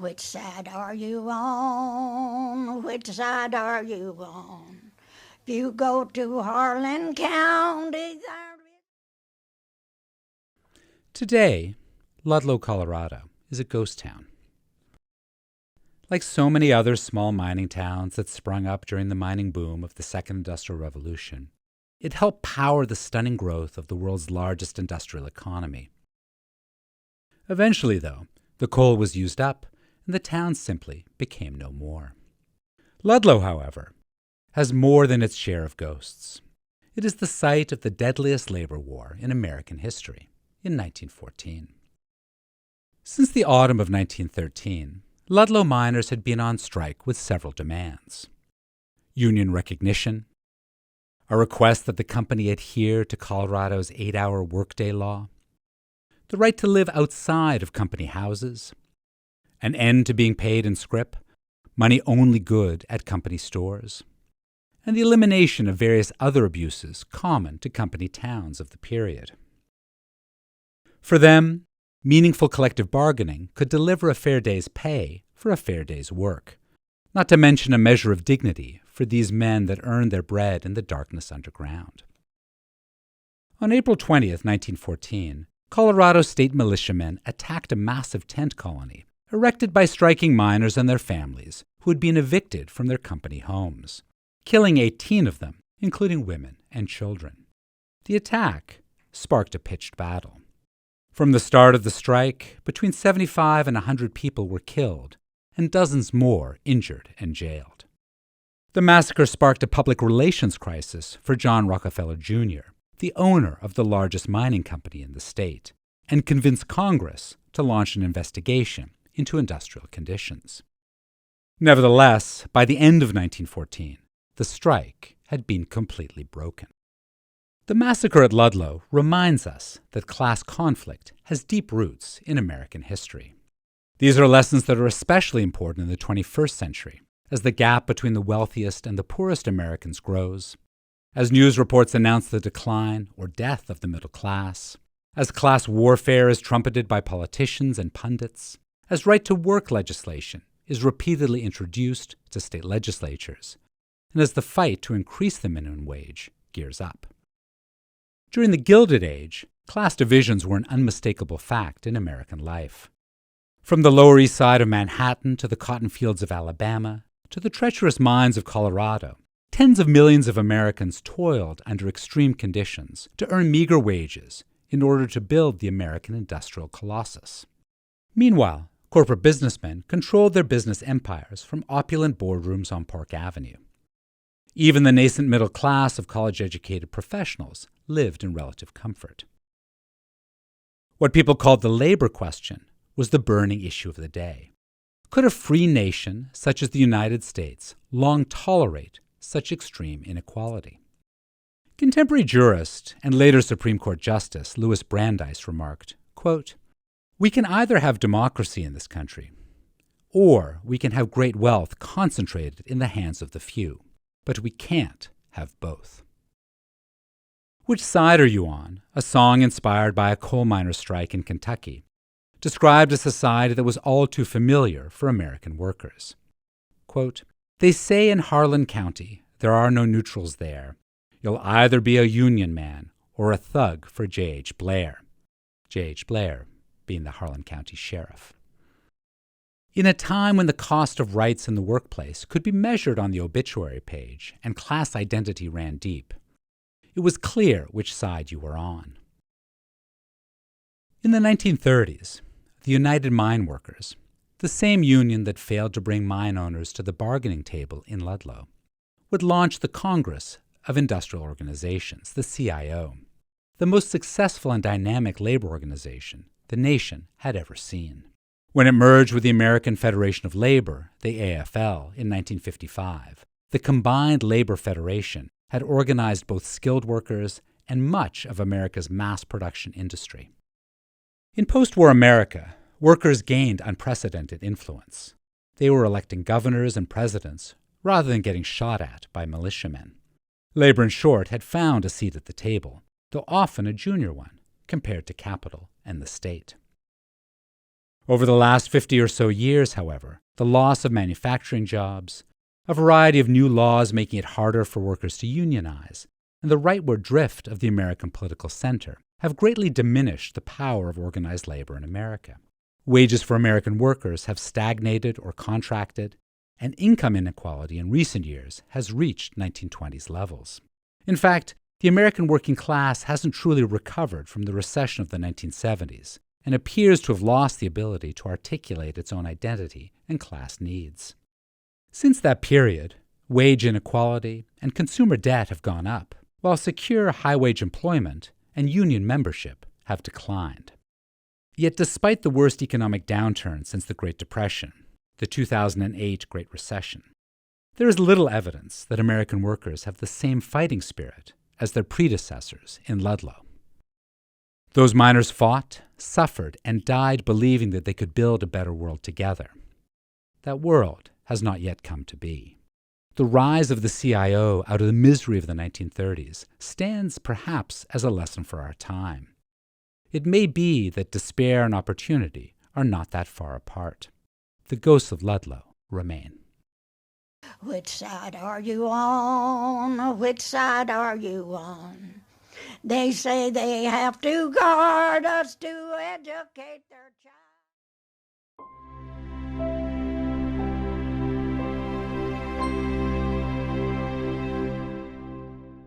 Which side are you on? Which side are you on? If you go to Harlan County. Today, Ludlow, Colorado, is a ghost town. Like so many other small mining towns that sprung up during the mining boom of the Second Industrial Revolution, it helped power the stunning growth of the world's largest industrial economy. Eventually, though, the coal was used up, and the town simply became no more. Ludlow, however, has more than its share of ghosts. It is the site of the deadliest labor war in American history, in 1914. Since the autumn of 1913, Ludlow miners had been on strike with several demands: union recognition, a request that the company adhere to Colorado's 8-hour workday law, the right to live outside of company houses, an end to being paid in scrip, money only good at company stores, and the elimination of various other abuses common to company towns of the period. For them, meaningful collective bargaining could deliver a fair day's pay for a fair day's work, not to mention a measure of dignity for these men that earned their bread in the darkness underground. On April 20th, 1914, Colorado state militiamen attacked a massive tent colony erected by striking miners and their families who had been evicted from their company homes, killing 18 of them, including women and children. The attack sparked a pitched battle. From the start of the strike, between 75 and 100 people were killed, and dozens more injured and jailed. The massacre sparked a public relations crisis for John Rockefeller Jr., the owner of the largest mining company in the state, and convinced Congress to launch an investigation into industrial conditions. Nevertheless, by the end of 1914, the strike had been completely broken. The massacre at Ludlow reminds us that class conflict has deep roots in American history. These are lessons that are especially important in the 21st century, as the gap between the wealthiest and the poorest Americans grows, as news reports announce the decline or death of the middle class, as class warfare is trumpeted by politicians and pundits, as right-to-work legislation is repeatedly introduced to state legislatures, and as the fight to increase the minimum wage gears up. During the Gilded Age, class divisions were an unmistakable fact in American life. From the Lower East Side of Manhattan to the cotton fields of Alabama to the treacherous mines of Colorado, tens of millions of Americans toiled under extreme conditions to earn meager wages in order to build the American industrial colossus. Meanwhile, corporate businessmen controlled their business empires from opulent boardrooms on Park Avenue. Even the nascent middle class of college-educated professionals lived in relative comfort. What people called the labor question was the burning issue of the day. Could a free nation such as the United States long tolerate such extreme inequality? Contemporary jurist and later Supreme Court Justice Louis Brandeis remarked, quote, "We can either have democracy in this country, or we can have great wealth concentrated in the hands of the few, but we can't have both." Which Side Are You On?, a song inspired by a coal miners' strike in Kentucky, described a society that was all too familiar for American workers. Quote, "They say in Harlan County there are no neutrals there. You'll either be a Union man or a thug for J.H. Blair." J.H. Blair being the Harlan County sheriff. In a time when the cost of rights in the workplace could be measured on the obituary page and class identity ran deep, it was clear which side you were on. In the 1930s, the United Mine Workers, the same union that failed to bring mine owners to the bargaining table in Ludlow, would launch the Congress of Industrial Organizations, the CIO, the most successful and dynamic labor organization the nation had ever seen. When it merged with the American Federation of Labor, the AFL, in 1955, the combined labor federation had organized both skilled workers and much of America's mass production industry. In post-war America, workers gained unprecedented influence. They were electing governors and presidents rather than getting shot at by militiamen. Labor, in short, had found a seat at the table, though often a junior one, compared to capital and the state. Over the last 50 or so years, however, the loss of manufacturing jobs, a variety of new laws making it harder for workers to unionize, and the rightward drift of the American political center have greatly diminished the power of organized labor in America. Wages for American workers have stagnated or contracted, and income inequality in recent years has reached 1920s levels. In fact, the American working class hasn't truly recovered from the recession of the 1970s and appears to have lost the ability to articulate its own identity and class needs. Since that period, wage inequality and consumer debt have gone up, while secure high-wage employment and union membership have declined. Yet despite the worst economic downturn since the Great Depression, the 2008 Great Recession, there is little evidence that American workers have the same fighting spirit as their predecessors in Ludlow. Those miners fought, suffered, and died believing that they could build a better world together. That world has not yet come to be. The rise of the CIO out of the misery of the 1930s stands perhaps as a lesson for our time. It may be that despair and opportunity are not that far apart. The ghosts of Ludlow remain. Which side are you on? Which side are you on? They say they have to guard us to educate their child.